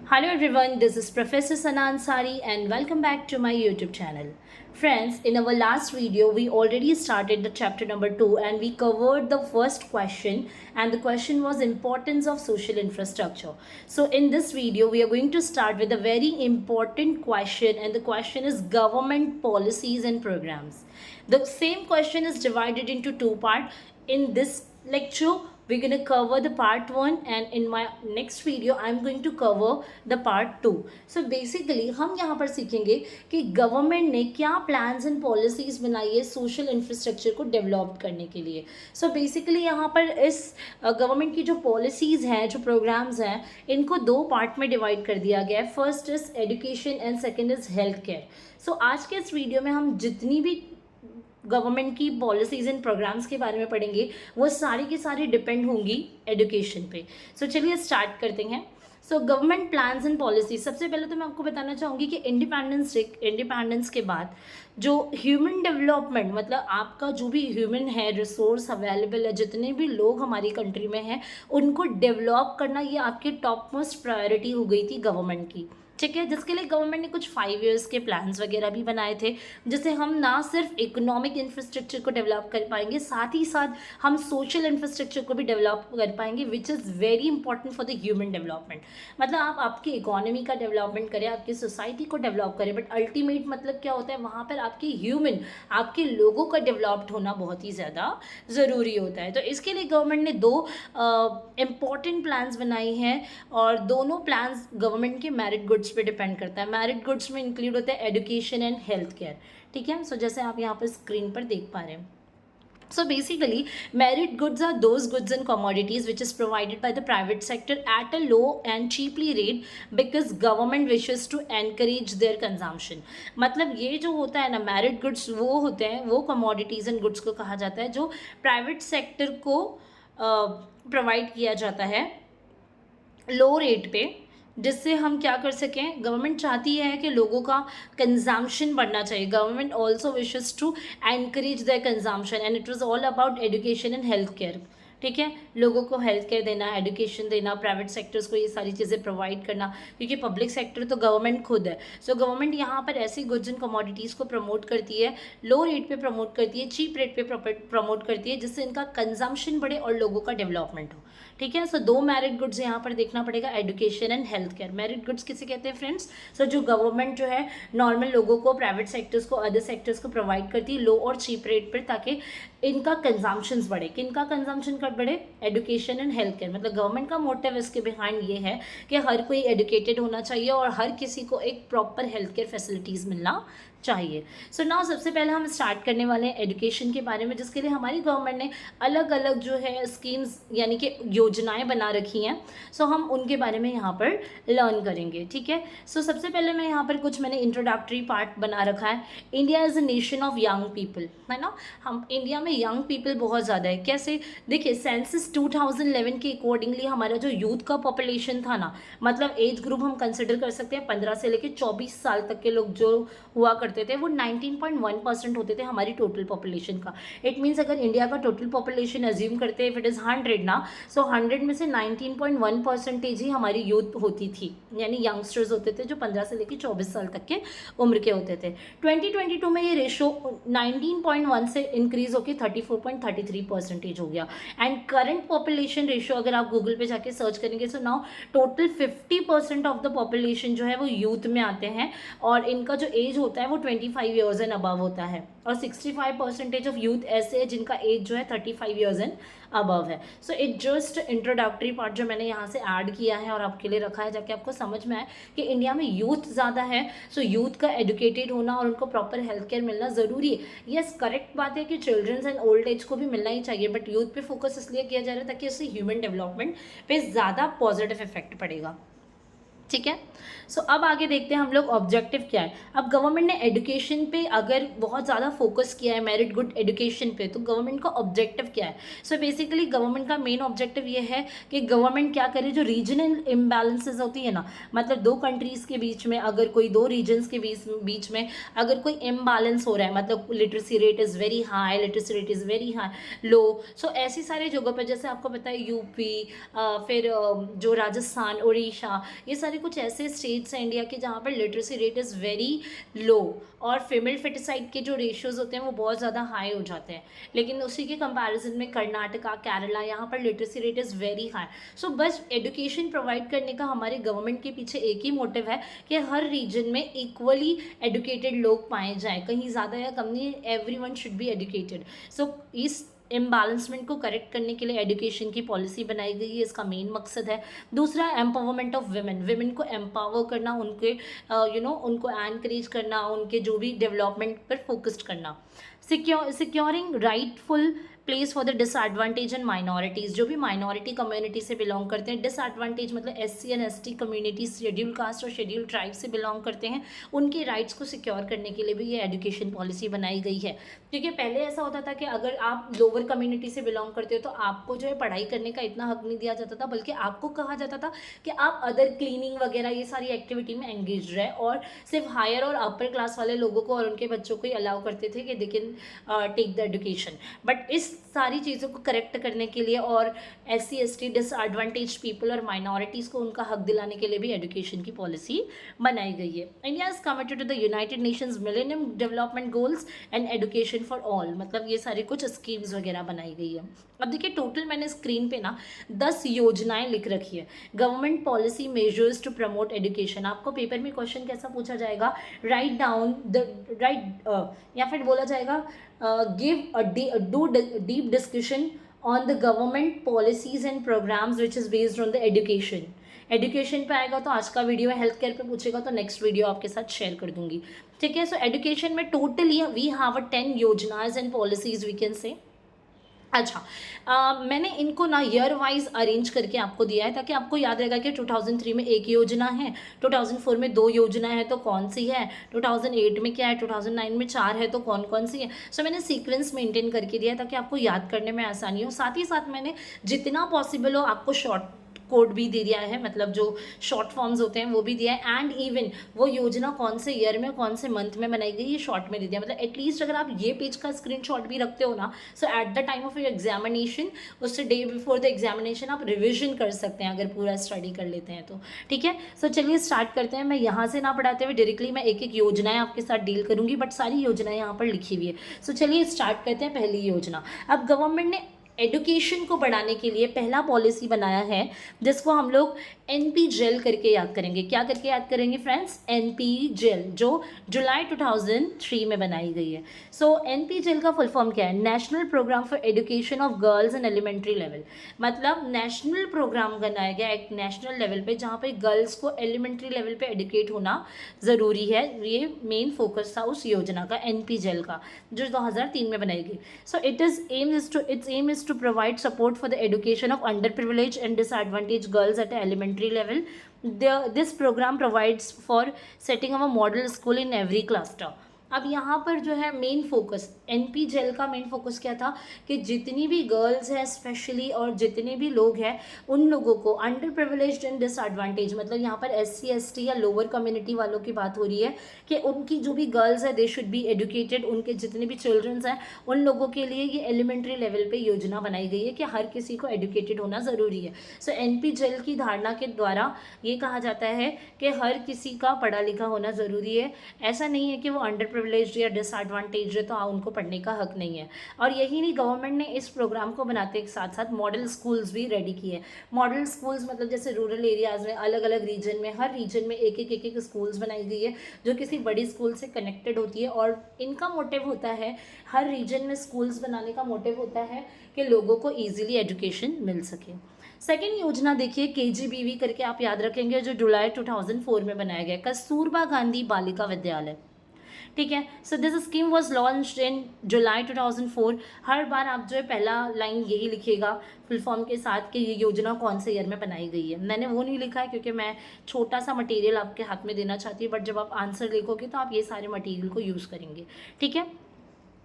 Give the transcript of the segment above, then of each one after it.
Hello everyone, this is Professor Sana Ansari and welcome back to my YouTube channel. Friends, in our last video, we already started the chapter number 2 and we covered the first question, and the question was importance of social infrastructure. So in this video, we are going to start with a very important question, and the question is government policies and programs. The same question is divided into two parts. In this lecture, we're going to cover the part 1, and in my next video I'm going to cover the part 2. So basically हम यहाँ पर सीखेंगे कि government ने क्या plans and policies बनाई है social infrastructure को डेवलप करने के लिए. सो बेसिकली यहाँ पर इस गवर्नमेंट की जो पॉलिसीज़ हैं, जो प्रोग्राम्स हैं, इनको दो पार्ट में डिवाइड कर दिया गया है. First is education and second is health care. So आज के इस वीडियो में हम जितनी भी गवर्नमेंट की पॉलिसीज़ एंड प्रोग्राम्स के बारे में पढ़ेंगे वो सारी की सारी डिपेंड होंगी एजुकेशन पे. सो चलिए स्टार्ट करते हैं. So government plans and policy, सबसे पहले तो मैं आपको बताना चाहूँगी कि इंडिपेंडेंस के बाद जो ह्यूमन डेवलपमेंट, मतलब आपका जो भी ह्यूमन है, रिसोर्स अवेलेबल है, जितने भी लोग हमारी कंट्री में हैं उनको डेवलप करना, ये आपकी टॉप मोस्ट प्रायोरिटी हो गई थी गवर्नमेंट की. ठीक है, जिसके लिए गवर्नमेंट ने कुछ 5 years के प्लान्स वगैरह भी बनाए थे, जिससे हम ना सिर्फ इकोनॉमिक इंफ्रास्ट्रक्चर को डेवलप कर पाएंगे, साथ ही साथ हम सोशल इंफ्रास्ट्रक्चर को भी डेवलप कर पाएंगे, which is very important for the human development. मतलब आप आपकी इकोनॉमी का डेवलपमेंट करें, आपकी सोसाइटी को डेवलप करें, बट अल्टीमेट मतलब क्या होता है, वहाँ पर आपके ह्यूमन, आपके लोगों का डेवलप्ड होना बहुत ही ज़्यादा ज़रूरी होता है. तो इसके लिए गवर्नमेंट ने दो इम्पॉर्टेंट प्लान्स बनाई हैं, और दोनों प्लान्स गवर्नमेंट के मेरिट गुड्स पे डिपेंड करता है. मेरिट गुड्स में इंक्लूड होता है एजुकेशन एंड हेल्थ केयर. ठीक है, सो जैसे आप यहाँ पर स्क्रीन पर देख पा रहे हैं. So basically, merit goods are those goods and commodities which is provided by the private sector at a low and cheaply rate because government wishes to encourage their consumption. मतलब ये जो होता है ना, merit goods वो होते हैं, वो commodities and goods को कहा जाता है जो private sector को प्रोवाइड किया जाता है लो रेट पे, जिससे हम क्या कर सकें. गवर्नमेंट चाहती है कि लोगों का कंजम्पशन बढ़ना चाहिए. Government also wishes to encourage the consumption, and it was all about education and health care. ठीक है, लोगों को हेल्थ केयर देना, एजुकेशन देना, प्राइवेट सेक्टर्स को ये सारी चीज़ें प्रोवाइड करना, क्योंकि पब्लिक सेक्टर तो गवर्नमेंट खुद है. सो गवर्नमेंट यहाँ पर ऐसी गुड्स एंड कमोडिटीज़ को प्रमोट करती है, लो रेट पे प्रमोट करती है, चीप रेट पे प्रमोट करती है, जिससे इनका कंजम्पशन बढ़े और लोगों का डेवलपमेंट हो. ठीक है, सो दो मेरिट गुड्स यहाँ पर देखना पड़ेगा, education and health care. Merit goods किसे कहते हैं फ्रेंड्स? सो जो गवर्नमेंट जो है नॉर्मल लोगों को, प्राइवेट सेक्टर्स को, अदर सेक्टर्स को प्रोवाइड करती है लो और चीप रेट पर, ताकि इनका कंजम्पशन बढ़े. किनका कंजम्पशन कर बढ़े? Education and health care. मतलब गवर्नमेंट का मोटिव इसके बिहाइंड ये है कि हर कोई एजुकेटेड होना चाहिए और हर किसी को एक प्रॉपर हेल्थ केयर फैसिलिटीज़ मिलना चाहिए. सो नाउ सबसे पहले हम स्टार्ट करने वाले हैं एजुकेशन के बारे में, जिसके लिए हमारी गवर्नमेंट ने अलग अलग जो है स्कीम्स यानी कि योजनाएं बना रखी हैं. सो हम उनके बारे में यहाँ पर लर्न करेंगे. ठीक है, सो सबसे पहले मैं यहाँ पर कुछ मैंने इंट्रोडक्टरी पार्ट बना रखा है. India is a nation of young people, है ना. हम इंडिया में यंग पीपल बहुत ज़्यादा है. कैसे? देखिए, सेंसस 2011 के अकॉर्डिंगली हमारा जो यूथ का पॉपुलेशन था ना, मतलब एज ग्रुप हम कंसिडर कर सकते हैं 15 से लेकर 24 साल तक के लोग जो हुआ करते थे, वो 19.1% होते थे हमारी टोटल पॉपुलेशन का. इट मीन्स अगर इंडिया का टोटल पॉपुलेशन एज्यूम करते हैं, इफ इट इज़ 100 ना, सो 100 में से 19.1% ही हमारी यूथ होती थी, यानी यंगस्टर्स होते थे जो 15 से लेकर 24 साल तक के उम्र के होते थे. 2022 में ये रेशो 19.1 से इंक्रीज होकर 34.33% हो गया. एंड करंट पॉपुलेशन रेशो अगर आप गूगल पे जाके सर्च करेंगे, so now total 50% of the population जो है वो यूथ में आते हैं, और इनका जो एज होता है वो 25 ईयर्स एंड अबव होता है, और 65% ऑफ यूथ ऐसे है जिनका एज जो है 35 ईयर्स एंड अबव है. So it just introductory part जो मैंने यहाँ से ऐड किया है और आपके लिए रखा है, जाके आपको समझ में आए कि इंडिया में यूथ ज़्यादा है. सो यूथ का एजुकेटेड होना और उनको प्रॉपर हेल्थ केयर मिलना ज़रूरी है. यस, करेक्ट बात है कि चिल्ड्रंस एंड ओल्ड एज को भी मिलना ही चाहिए, बट यूथ पे फोकस इसलिए किया जा रहा है ताकि इससे ह्यूमन डेवलपमेंट पे ज़्यादा पॉजिटिव इफेक्ट पड़ेगा. ठीक है, सो अब आगे देखते हैं हम लोग ऑब्जेक्टिव क्या है. अब गवर्नमेंट ने एजुकेशन पे अगर बहुत ज़्यादा फोकस किया है, मेरिट गुड एजुकेशन पे, तो गवर्नमेंट का ऑब्जेक्टिव क्या है? सो बेसिकली गवर्नमेंट का मेन ऑब्जेक्टिव ये है कि गवर्नमेंट क्या करे, जो रीजनल इम्बैलेंसेज होती है ना, मतलब दो कंट्रीज़ के बीच में, अगर कोई दो रीजन्स के बीच में अगर कोई इम्बैलेंस हो रहा है, मतलब literacy rate is very high, literacy rate is very high, low, so ऐसी सारी जगहों पर, जैसे आपको पता है यूपी, फिर जो राजस्थान, उड़ीसा, ये सारे कुछ ऐसे स्टेट्स हैं इंडिया के जहाँ पर literacy rate is very low और फीमेल फेटिसाइड के जो रेशियोज़ होते हैं वो बहुत ज़्यादा हाई हो जाते हैं, लेकिन उसी के कंपैरिजन में कर्नाटका, केरला, यहाँ पर literacy rate is very high. So बस एजुकेशन प्रोवाइड करने का हमारे गवर्नमेंट के पीछे एक ही मोटिव है कि हर रीजन में इक्वली एजुकेटेड लोग पाए जाएँ, कहीं ज़्यादा या कम नहीं, एवरीवन शुड बी एजुकेटेड। सो इस इम्बैलेंसमेंट को करेक्ट करने के लिए एजुकेशन की पॉलिसी बनाई गई है, इसका मेन मकसद है। दूसरा, एम्पावरमेंट ऑफ विमेन को एम्पावर करना, उनके उनको एनकरेज करना, उनके जो भी डेवलपमेंट पर फोकस्ड करना। Securing rightful place for the disadvantage and minorities, जो भी माइनॉरिटी कम्युनिटी से बिलोंग करते हैं, डिसएडवांटेज मतलब SC and ST community, schedule caste और शेड्यूल ट्राइब से बिलोंग करते हैं, उनके राइट्स को सिक्योर करने के लिए भी ये एजुकेशन पॉलिसी बनाई गई है। क्योंकि पहले ऐसा होता था कि अगर आप लोअर कम्युनिटी से बिलोंग करते हो तो आपको जो है पढ़ाई करने का इतना हक नहीं दिया जाता था, बल्कि आपको कहा जाता था कि आप अदर क्लीनिंग वगैरह ये सारी एक्टिविटी में एंगेज रहे, और सिर्फ हायर और अपर क्लास वाले लोगों को और उनके बच्चों को ही अलाउ करते थे कि they can take the education. But इस सारी चीज़ों को करेक्ट करने के लिए और SC ST डिसएडवांटेज पीपल और माइनॉरिटीज़ को उनका हक दिलाने के लिए भी एजुकेशन की पॉलिसी बनाई गई है। India is committed to the United Nations millennium development goals and education for all, मतलब ये सारी कुछ स्कीम्स वगैरह बनाई गई है। अब देखिए, टोटल मैंने स्क्रीन पे ना 10 योजनाएं लिख रखी है, government policy measures to promote education. आपको पेपर में क्वेश्चन कैसा पूछा जाएगा, राइट डाउन द या फिर बोला जाएगा give do deep discussion on the government policies and programs which is based on the education पे आएगा तो आज का वीडियो है, हेल्थ केयर पे पूछेगा तो नेक्स्ट वीडियो आपके साथ शेयर कर दूंगी, ठीक है। सो एजुकेशन में टोटली वी हैव 10 योजनाज and policies we can say. अच्छा, मैंने इनको ना ईयर वाइज अरेंज करके आपको दिया है ताकि आपको याद रहेगा कि 2003 में एक योजना है, 2004 में 2 योजनाएं हैं तो कौन सी है, 2008 में क्या है, 2009 में 4 है तो कौन कौन सी है। सो मैंने सीक्वेंस मेंटेन करके दिया है ताकि आपको याद करने में आसानी हो। साथ ही साथ मैंने जितना पॉसिबल हो आपको शॉर्ट कोड भी दे दिया है, मतलब जो शॉर्ट फॉर्म्स होते हैं वो भी दिया है, एंड इवन वो योजना कौन से ईयर में कौन से मंथ में बनाई गई ये शॉर्ट में दे दिया। मतलब एटलीस्ट अगर आप ये पेज का स्क्रीनशॉट भी रखते हो ना, so at the time of your examination, उससे डे बिफोर द एग्जामिनेशन आप रिविजन कर सकते हैं अगर पूरा स्टडी कर लेते हैं तो, ठीक है। सो चलिए स्टार्ट करते हैं। मैं यहाँ से ना पढ़ाते हुए डायरेक्टली मैं एक एक योजनाएं आपके साथ डील करूँगी, बट सारी योजनाएं यहाँ पर लिखी हुई है। सो चलिए स्टार्ट करते हैं पहली योजना। अब गवर्नमेंट ने एजुकेशन को बढ़ाने के लिए पहला पॉलिसी बनाया है जिसको हम लोग NP जेल करके याद करेंगे। क्या करके याद करेंगे फ्रेंड्स? NP जेल, जो जुलाई 2003 में बनाई गई है। सो NP जेल का फुल फॉर्म क्या है? National programme for education of girls in elementary level. मतलब नेशनल प्रोग्राम बनाया गया एक नेशनल लेवल पे जहाँ पे गर्ल्स को एलिमेंट्री लेवल पे एडुकेट होना ज़रूरी है। ये मेन फोकस था उस योजना का, NP जेल का, जो 2003 में बनाई गई। सो its aim is to provide support for the education of underprivileged and disadvantaged girls at an elementary level. This program provides for setting up a model school in every cluster. अब यहाँ पर जो है मेन फोकस NP जेल का main focus क्या था कि जितनी भी गर्ल्स हैं स्पेशली और जितने भी लोग हैं उन लोगों को अंडर प्रिविलेज्ड एंड डिसएडवांटेज, मतलब यहाँ पर SC ST या लोअर कम्युनिटी वालों की बात हो रही है कि उनकी जो भी गर्ल्स है दे शुड बी एजुकेटेड। उनके जितने भी चिल्ड्रंस हैं उन लोगों के लिए ये एलिमेंट्री लेवल पे योजना बनाई गई है कि हर किसी को एजुकेटेड होना ज़रूरी है। सो NP जेल की धारणा के द्वारा ये कहा जाता है कि हर किसी का पढ़ा लिखा होना ज़रूरी है। ऐसा नहीं है कि वो अंडर प्रिविलेज्ड या डिसएडवांटेज है तो उनको पढ़ने का हक नहीं है। और यही नहीं, गवर्नमेंट ने इस प्रोग्राम को बनाते के साथ साथ मॉडल स्कूल्स भी रेडी किए। मॉडल स्कूल्स मतलब जैसे रूरल एरियाज़ में अलग अलग रीजन में, हर रीजन में एक एक स्कूल्स बनाई गई है जो किसी बड़ी स्कूल से कनेक्टेड होती है। और इनका मोटिव होता है, हर रीजन में स्कूल्स बनाने का मोटिव होता है कि लोगों को ईजिली एजुकेशन मिल सके। सेकेंड योजना देखिए KGBV करके आप याद रखेंगे, जो जुलाई 2004 में बनाया गया, कस्तूरबा गांधी बालिका विद्यालय, ठीक है। So this scheme was launched in July 2004। हर बार आप जो है पहला लाइन यही लिखिएगा फुल फॉर्म के साथ कि ये योजना कौन से ईयर में बनाई गई है। मैंने वो नहीं लिखा है क्योंकि मैं छोटा सा मटेरियल आपके हाथ में देना चाहती हूँ, बट जब आप आंसर लिखोगे तो आप ये सारे मटेरियल को यूज़ करेंगे, ठीक है।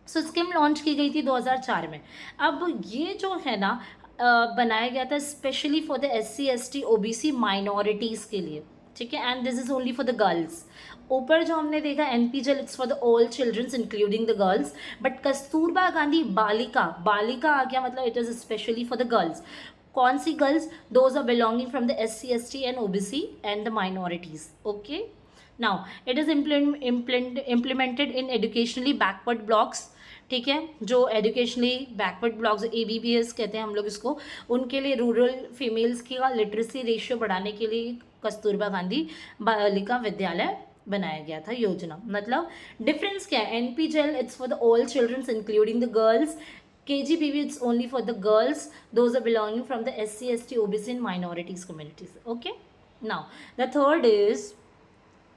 सो स्कीम लॉन्च की गई थी 2004 में। अब ये जो है ना बनाया गया था specially for the SC ST OBC minorities के लिए, ठीक है, and this is only for the girls. ऊपर जो हमने देखा NP जेल it's for the all childrens including the girls, but Kasturba Gandhi Balika आ गया, मतलब इट इज़ स्पेशली फॉर द गर्ल्स। कौन सी girls? Those are belonging from the SC ST and OBC and the minorities. Okay, now it is implemented in educationally backward blocks. ठीक है, जो एजुकेशनली बैकवर्ड ब्लॉक्स ABBS कहते हैं हम लोग इसको, उनके लिए रूरल फीमेल्स की लिटरेसी रेशियो बढ़ाने के लिए कस्तूरबा गांधी बालिका विद्यालय बनाया गया था योजना. मतलब डिफरेंस क्या है? NP-JEL it's for the all childrens including the girls. KGBV it's only for the girls, those are belonging from the SC ST OBC and minorities communities. Okay, now the third is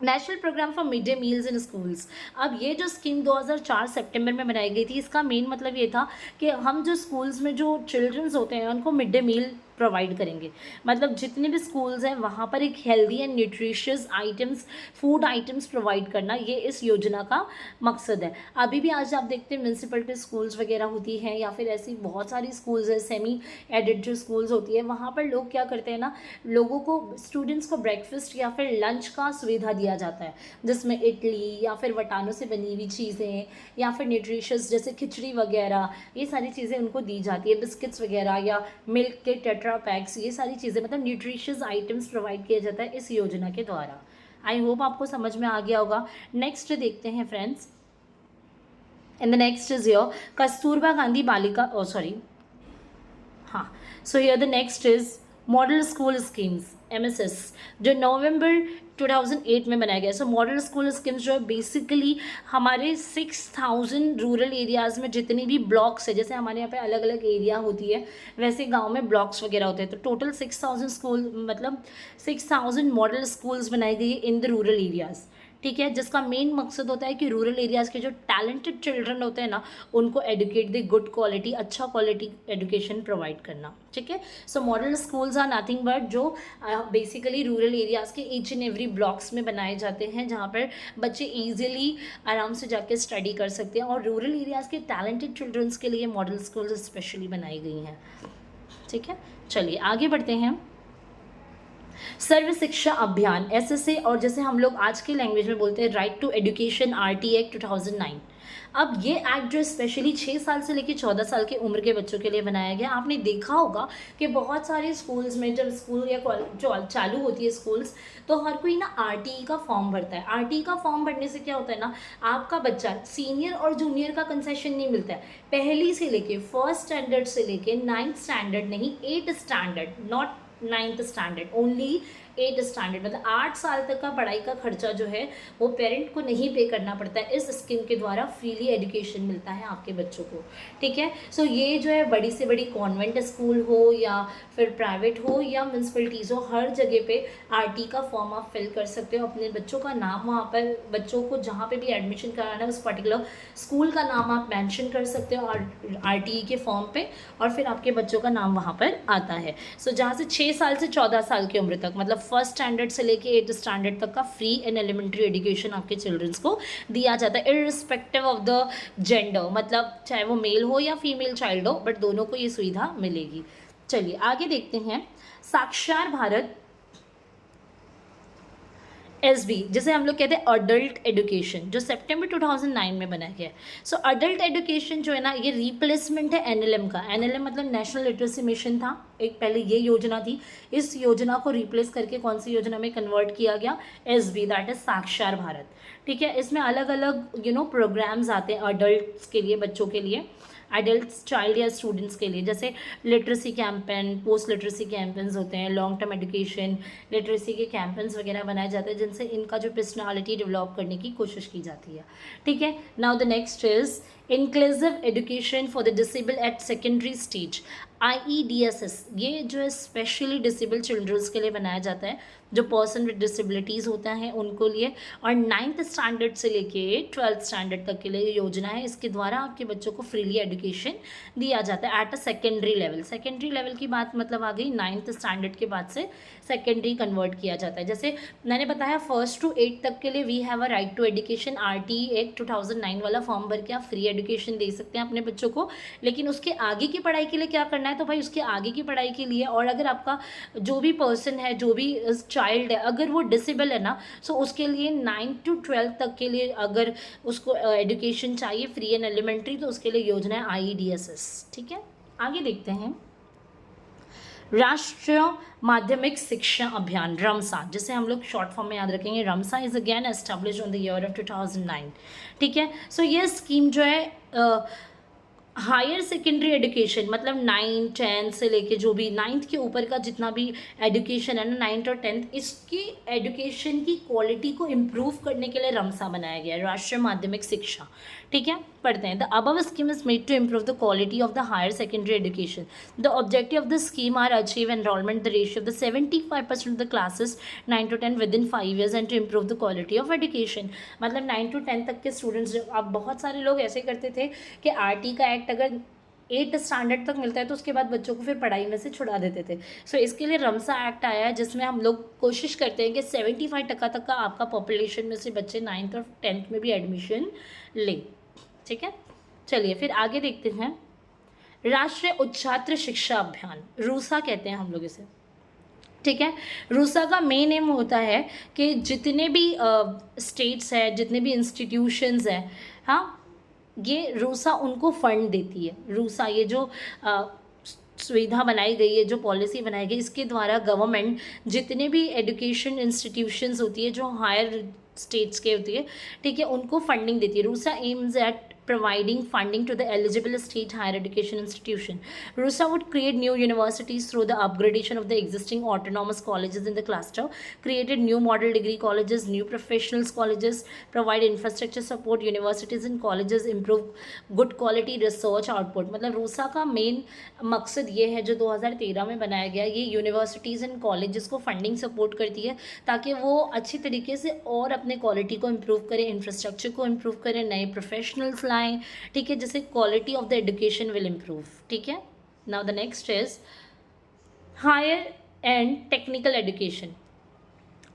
national programme for mid day meals in schools. अब ये जो scheme 2004 सितंबर में बनाई गई थी, इसका main मतलब ये था कि हम जो स्कूल्स में जो चिल्ड्रंस होते हैं उनको मिड डे मील प्रोवाइड करेंगे. मतलब जितने भी स्कूल्स हैं वहाँ पर एक healthy and nutritious items, food items provide करना, ये इस योजना का मकसद है. अभी भी आज आप देखते हैं म्यूनसिपलिटी स्कूल्स वगैरह होती हैं या फिर ऐसी बहुत सारी स्कूल्स है, सेमी एडेड जो स्कूल्स होती है, वहाँ पर लोग क्या करते हैं ना, लोगों को, स्टूडेंट्स को ब्रेकफास्ट या फिर लंच का सुविधा दिया जाता है, जिसमें इडली या फिर वटानों से बनी हुई चीज़ें या फिर न्यूट्रिशियस जैसे खिचड़ी वगैरह, ये सारी चीज़ें उनको दी जाती है, बिस्किट्स वगैरह या मिल्क के टेट्रा पैक्स, ये सारी चीज़ें, मतलब न्यूट्रिशियस आइटम्स प्रोवाइड किया जाता है इस योजना के द्वारा. आई होप आपको समझ में आ गया होगा. नेक्स्ट देखते हैं friends, and the next is your Kasturba Gandhi बालिका, हाँ, so here the next is model school schemes MSS, जो नवंबर 2008 में बनाया गया. सो मॉडल स्कूल स्कीम्स जो है बेसिकली हमारे 6000 रूरल एरियाज़ में जितनी भी ब्लॉक्स है, जैसे हमारे यहाँ पे अलग अलग एरिया होती है वैसे गांव में ब्लॉक्स वगैरह होते हैं, तो टोटल 6000 स्कूल, मतलब 6000 मॉडल स्कूल्स बनाई गई इन द रूरल एरियाज़. ठीक है, जिसका मेन मकसद होता है कि रूरल एरियाज़ के जो टैलेंटेड चिल्ड्रन होते हैं ना, उनको एडुकेट दे, गुड क्वालिटी, अच्छा क्वालिटी एजुकेशन प्रोवाइड करना. ठीक है, so model schools are nothing but जो बेसिकली रूरल एरियाज़ के ईच एंड एवरी ब्लॉक्स में बनाए जाते हैं, जहाँ पर बच्चे ईजिली आराम से जाके स्टडी कर सकते हैं, और रूरल एरियाज़ के टैलेंटेड चिल्ड्रंस के लिए मॉडल स्कूल्स स्पेशली बनाई गई हैं. ठीक है, चलिए आगे बढ़ते हैं. सर्व शिक्षा अभियान SSA, और जैसे हम लोग आज की लैंग्वेज में बोलते हैं right to education RT act 2009. अब ये एक्ट जो स्पेशली 6 साल से लेकर 14 साल की उम्र के बच्चों के लिए बनाया गया. आपने देखा होगा कि बहुत सारे स्कूल्स में जब स्कूल या कॉलेज चालू होती है स्कूल्स, तो हर कोई ना RTE का फॉर्म भरता है. RTE का फॉर्म भरने से क्या होता है ना, आपका बच्चा सीनियर और जूनियर का कंसेशन नहीं मिलता है. पहली से लेके फर्स्ट स्टैंडर्ड से लेके 9th स्टैंडर्ड, नहीं 8th standard, not 9th standard, only 8th standard, मतलब 8 साल तक का पढ़ाई का खर्चा जो है वो पेरेंट को नहीं पे करना पड़ता है. इस स्कीम के द्वारा फ्रीली एजुकेशन मिलता है आपके बच्चों को. ठीक है, सो ये जो है बड़ी से बड़ी कॉन्वेंट स्कूल हो या फिर प्राइवेट हो या म्यूनसिपलिटीज़ हो, हर जगह पे RT का फॉर्म आप फिल कर सकते हो. अपने बच्चों का नाम वहाँ पर, बच्चों को जहाँ पे भी एडमिशन कराना है उस पर्टिकुलर स्कूल का नाम आप मेंशन कर सकते हो RTE के फॉर्म पे, और फिर आपके बच्चों का नाम वहाँ पर आता है. सो जहाँ से 6 साल से 14 साल की उम्र तक, मतलब फर्स्ट स्टैंडर्ड से लेके 8th स्टैंडर्ड तक का फ्री एंड एलिमेंट्री एजुकेशन आपके चिल्ड्रंस को दिया जाता है, इररिस्पेक्टिव ऑफ द जेंडर, मतलब चाहे वो मेल हो या फीमेल चाइल्ड हो, बट दोनों को ये सुविधा मिलेगी. चलिए आगे देखते हैं. साक्षर भारत SB, जिसे हम लोग कहते हैं अडल्ट एजुकेशन, जो सितंबर 2009 में बनाया गया है. सो अडल्ट एजुकेशन जो है ना, ये रिप्लेसमेंट है NLM का. NLM मतलब नेशनल लिटरेसी मिशन था, एक पहले ये योजना थी. इस योजना को रिप्लेस करके कौन सी योजना में कन्वर्ट किया गया? SB, दैट इज साक्षर भारत. ठीक है, इसमें अलग अलग प्रोग्राम्स आते हैं अडल्ट के लिए, बच्चों के लिए, एडल्ट्स, चाइल्ड या स्टूडेंट्स के लिए, जैसे literacy campaign, post literacy campaigns होते हैं, लॉन्ग टर्म एजुकेशन, लिटरेसी के कैंपेन्स वगैरह बनाए जाते हैं, जिनसे इनका जो पर्सनालिटी डेवलप करने की कोशिश की जाती है. ठीक है, now the next is inclusive education for the disable at secondary stage, IEDSS. ये जो है स्पेशली डिसेबल चिल्ड्रंस के लिए बनाया जाता है, जो पर्सन विद डिसेबिलिटीज़ होता है उनको लिए, और 9th स्टैंडर्ड से लेके 12th स्टैंडर्ड तक के लिए योजना है. इसके द्वारा आपके बच्चों को फ्रीली एजुकेशन दिया जाता है at a secondary level. Secondary level की बात मतलब आ गई 9th स्टैंडर्ड के बाद से सेकेंडरी कन्वर्ट किया जाता है. जैसे मैंने बताया 1st to 8th तक के लिए we have a right to education, RTE act 2009 वाला फॉर्म भर के आप फ्री एजुकेशन दे सकते हैं अपने बच्चों को. लेकिन उसके आगे की पढ़ाई के लिए क्या करना है, तो भाई उसके आगे की पढ़ाई के लिए, और अगर आपका जो भी पर्सन है, जो भी चाइल्ड है, अगर वो डिसेबल है ना, सो उसके लिए 9th to 12th तक के लिए अगर उसको एजुकेशन चाहिए फ्री एंड एलिमेंट्री, तो उसके लिए योजना है IEDSS. ठीक है, आगे देखते हैं. राष्ट्रीय माध्यमिक शिक्षा अभियान रमसा, जिसे हम लोग शॉर्ट फॉर्म में याद रखेंगे, RMSA is again establish on the year of 2009। ठीक है, सो ये स्कीम जो है हायर सेकेंडरी एजुकेशन, मतलब 9th 10th से लेके जो भी 9th के ऊपर का जितना भी एजुकेशन है ना, 9th और 10th, इसकी एजुकेशन की क्वालिटी को इम्प्रूव करने के लिए रमसा बनाया गया है, राष्ट्रीय माध्यमिक शिक्षा। ठीक है, पढ़ते हैं। The above scheme is made to improve the quality of the higher secondary education. The objective of the scheme are achieve enrolment ratio रेशियो ऑफ द 75% of the classes 9 to 10 within 5 years and to improve the quality of education. मतलब 9 to 10 तक के students, अब बहुत सारे लोग ऐसे करते थे कि RT का एक्ट अगर 8th स्टैंडर्ड तक मिलता है तो उसके बाद बच्चों को फिर पढ़ाई में से छुड़ा देते थे। सो इसके लिए रमसा एक्ट आया है, जिसमें हम लोग कोशिश करते हैं कि 75% तक का आपका पॉपुलेशन में से बच्चे 9th और 10th में भी एडमिशन लें। ठीक है, चलिए फिर आगे देखते हैं। राष्ट्रीय उच्च छात्र शिक्षा अभियान, रूसा कहते हैं हम लोग इसे। ठीक है, रूसा का मेन एम होता है कि जितने भी स्टेट्स हैं, जितने भी इंस्टीट्यूशंस हैं, हाँ, ये रूसा उनको फंड देती है। रूसा ये जो सुविधा बनाई गई है, जो पॉलिसी बनाई गई, इसके द्वारा गवर्नमेंट जितने भी एजुकेशन इंस्टीट्यूशंस होती है जो हायर स्टेट्स के होती है, ठीक है, उनको फंडिंग देती है। RUSA aims at providing funding to the eligible state higher education institution. RUSA would create new universities through the upgradation of the existing autonomous colleges in the cluster, created new model degree colleges, new professionals colleges, provide infrastructure support, universities and colleges improve good quality research output. मतलब रूसा का main मकसद ये है जो 2013 में बनाया गया, ये यूनिवर्सिटीज़ एंड कॉलेजेस को फंडिंग सपोर्ट करती है ताकि वो अच्छी तरीके से और अपने क्वालिटी को इम्प्रूव करें, इंफ्रास्ट्रक्चर को इम्प्रूव करें, नए प्रोफेशनल्स लाएं। ठीक है, जैसे quality of the education will improve. ठीक है, now the next is higher and technical education.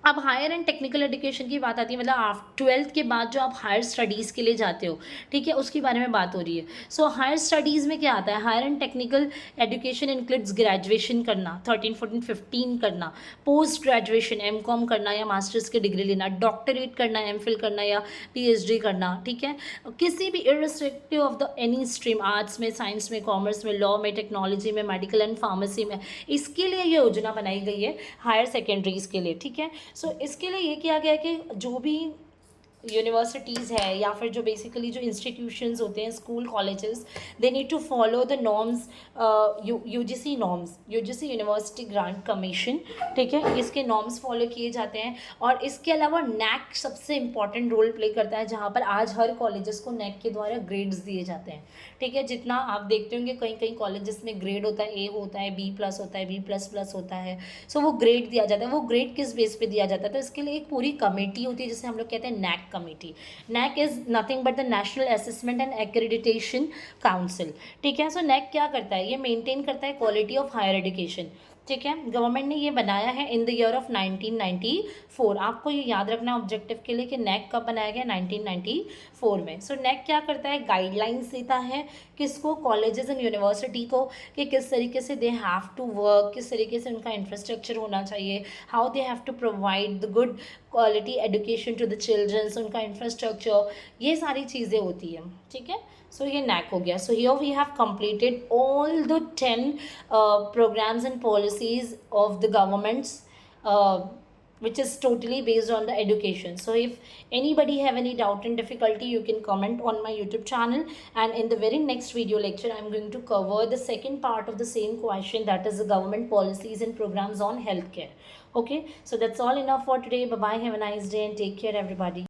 अब हायर एंड टेक्निकल एजुकेशन की बात आती है, मतलब आप 12th के बाद जो आप हायर स्टडीज़ के लिए जाते हो, ठीक है, उसके बारे में बात हो रही है। सो हायर स्टडीज़ में क्या आता है, higher and technical education includes graduation करना, 13 14 15 करना, पोस्ट ग्रेजुएशन MCOM करना या मास्टर्स की डिग्री लेना, डॉक्टरेट करना, MPhil करना या PhD करना। ठीक है, किसी भी irrespective of the any stream, arts में, साइंस में, कॉमर्स में, लॉ में, टेक्नोलॉजी में, मेडिकल एंड फार्मेसी में, इसके लिए ये योजना बनाई गई है हायर सेकेंडरीज़ के लिए। ठीक है, सो इसके लिए ये किया गया है कि जो भी यूनिवर्सिटीज़ है या फिर जो बेसिकली जो इंस्टीट्यूशंस होते हैं, school colleges, they need to follow the norms, UGC norms, UGC university grant commission. ठीक है, इसके नॉर्म्स फॉलो किए जाते हैं। और इसके अलावा NAC सबसे इंपॉर्टेंट रोल प्ले करता है, जहाँ पर आज हर कॉलेजेस को NAC के द्वारा ग्रेड्स दिए जाते हैं। ठीक है, जितना आप देखते होंगे कहीं कहीं कॉलेजेस में ग्रेड होता है, A होता है, B+ होता है, B++ होता है। सो वो ग्रेड दिया जाता है। वो ग्रेड किस बेस पे दिया जाता है, तो इसके लिए एक पूरी कमेटी होती है जिसे हम लोग कहते हैं NAC committee. NAC is nothing but the national assessment and accreditation council. ठीक है, सो NAC क्या करता है, ये मेंटेन करता है क्वालिटी ऑफ हायर एजुकेशन। ठीक है, गवर्नमेंट ने ये बनाया है इन द ईयर ऑफ 1994। आपको ये याद रखना ऑब्जेक्टिव के लिए कि NAC कब बनाया गया, 1994 में। सो NAC क्या करता है, गाइडलाइंस देता है किसको, कॉलेजेस एंड यूनिवर्सिटी को, कि किस तरीके से दे हैव टू वर्क, किस तरीके से उनका इंफ्रास्ट्रक्चर होना चाहिए, how they have to provide the good quality education to the childrens, उनका इंफ्रास्ट्रक्चर, ये सारी चीज़ें होती हैं। ठीक है, सो ये NAC हो गया। So here we have completed all the 10 programs and policies of the governments, which is totally based on the education. So if anybody have any doubt and difficulty, you can comment on my YouTube channel, and in the very next video lecture I'm going to cover the second part of the same question, that is the government policies and programs on healthcare. Okay, so that's all enough for today. Bye bye, have a nice day and take care everybody.